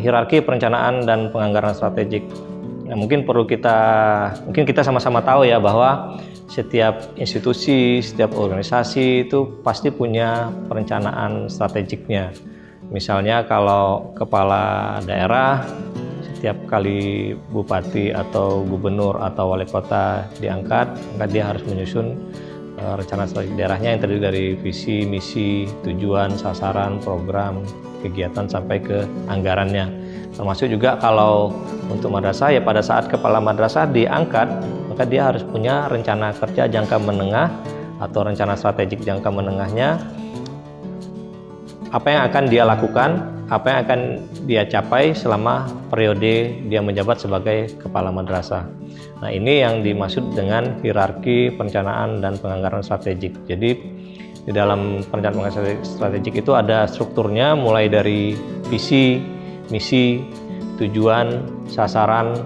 hierarki perencanaan dan penganggaran strategik. Nah, mungkin kita sama-sama tahu ya bahwa setiap institusi, setiap organisasi itu pasti punya perencanaan strategiknya. Misalnya kalau kepala daerah, setiap kali bupati atau gubernur atau wali kota diangkat, maka dia harus menyusun rencana strategik daerahnya yang terdiri dari visi, misi, tujuan, sasaran, program, kegiatan sampai ke anggarannya. Termasuk juga kalau untuk madrasah ya pada saat kepala madrasah diangkat, maka dia harus punya rencana kerja jangka menengah atau rencana strategik jangka menengahnya. Apa yang akan dia lakukan, apa yang akan dia capai selama periode dia menjabat sebagai kepala madrasah. Nah, ini yang dimaksud dengan hierarki perencanaan dan penganggaran strategik. Jadi di dalam perencanaan penganggaran strategik itu ada strukturnya mulai dari visi, misi, tujuan, sasaran,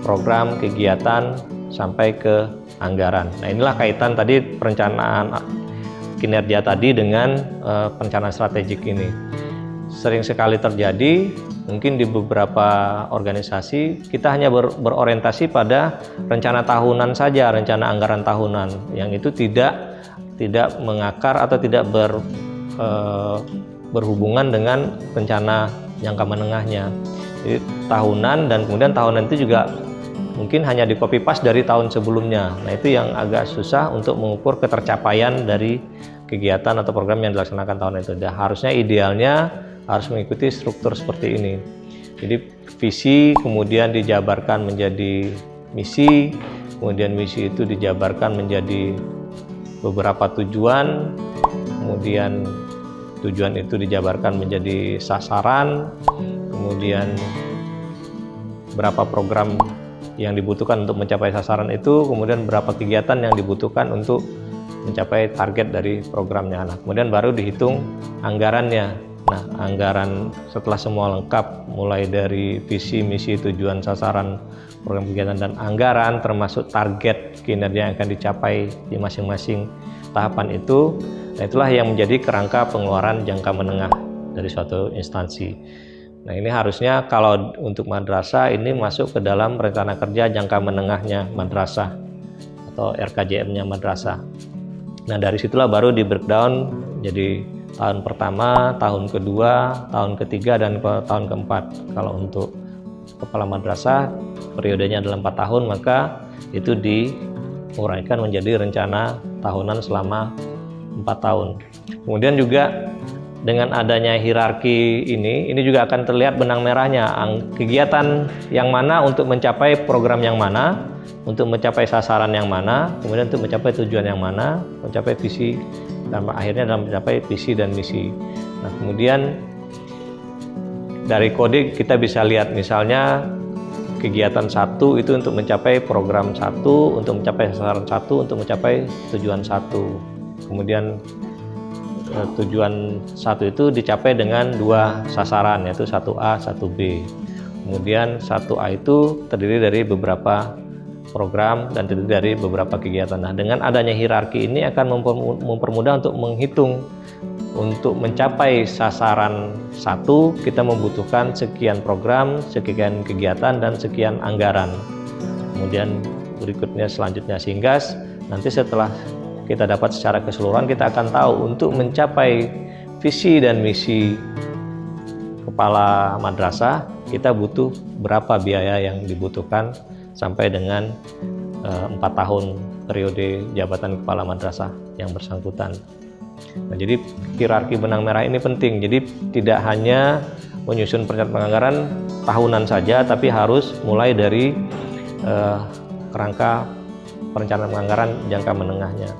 program, kegiatan sampai ke anggaran. Nah, inilah kaitan tadi perencanaan kinerja tadi dengan perencanaan strategik ini. Sering sekali terjadi, mungkin di beberapa organisasi kita hanya berorientasi pada rencana tahunan saja, rencana anggaran tahunan, yang itu tidak mengakar atau tidak berhubungan dengan rencana jangka menengahnya. Jadi tahunan, dan kemudian tahunan itu juga mungkin hanya di copy paste dari tahun sebelumnya. Nah, itu yang agak susah untuk mengukur ketercapaian dari kegiatan atau program yang dilaksanakan tahun itu. Dan harusnya idealnya harus mengikuti struktur seperti ini. Jadi visi kemudian dijabarkan menjadi misi, kemudian misi itu dijabarkan menjadi beberapa tujuan, kemudian tujuan itu dijabarkan menjadi sasaran, kemudian berapa program yang dibutuhkan untuk mencapai sasaran itu, kemudian berapa kegiatan yang dibutuhkan untuk mencapai target dari programnya. Nah, kemudian baru dihitung anggarannya. Nah, anggaran setelah semua lengkap, mulai dari visi, misi, tujuan, sasaran, program kegiatan, dan anggaran, termasuk target kinerja yang akan dicapai di masing-masing tahapan itu. Nah, itulah yang menjadi kerangka pengeluaran jangka menengah dari suatu instansi. Nah, ini harusnya kalau untuk madrasah ini masuk ke dalam rencana kerja jangka menengahnya madrasah atau RKJM-nya madrasah. Nah, dari situlah baru di breakdown jadi tahun pertama, tahun kedua, tahun ketiga, dan tahun keempat. Kalau untuk kepala madrasah periodenya adalah 4 tahun, maka itu diuraikan menjadi rencana tahunan selama 4 tahun. Kemudian juga dengan adanya hierarki ini juga akan terlihat benang merahnya, kegiatan yang mana untuk mencapai program yang mana, untuk mencapai sasaran yang mana, kemudian untuk mencapai tujuan yang mana, mencapai visi, dan akhirnya dalam mencapai visi dan misi. Nah, kemudian dari kode kita bisa lihat misalnya kegiatan 1 itu untuk mencapai program 1, untuk mencapai sasaran 1, untuk mencapai tujuan 1. Kemudian tujuan 1 itu dicapai dengan 2 sasaran, yaitu 1A, 1B. Kemudian 1A itu terdiri dari beberapa program dan terdiri dari beberapa kegiatan. Nah, dengan adanya hierarki ini akan mempermudah untuk menghitung. Untuk mencapai sasaran 1, kita membutuhkan sekian program, sekian kegiatan, dan sekian anggaran. Kemudian berikutnya selanjutnya, sehingga nanti setelah kita dapat secara keseluruhan, kita akan tahu untuk mencapai visi dan misi kepala madrasah, kita butuh berapa biaya yang dibutuhkan sampai dengan 4 tahun periode jabatan kepala madrasah yang bersangkutan. Nah, jadi hierarki benang merah ini penting. Jadi tidak hanya menyusun perencanaan penganggaran tahunan saja, tapi harus mulai dari kerangka perencanaan penganggaran jangka menengahnya.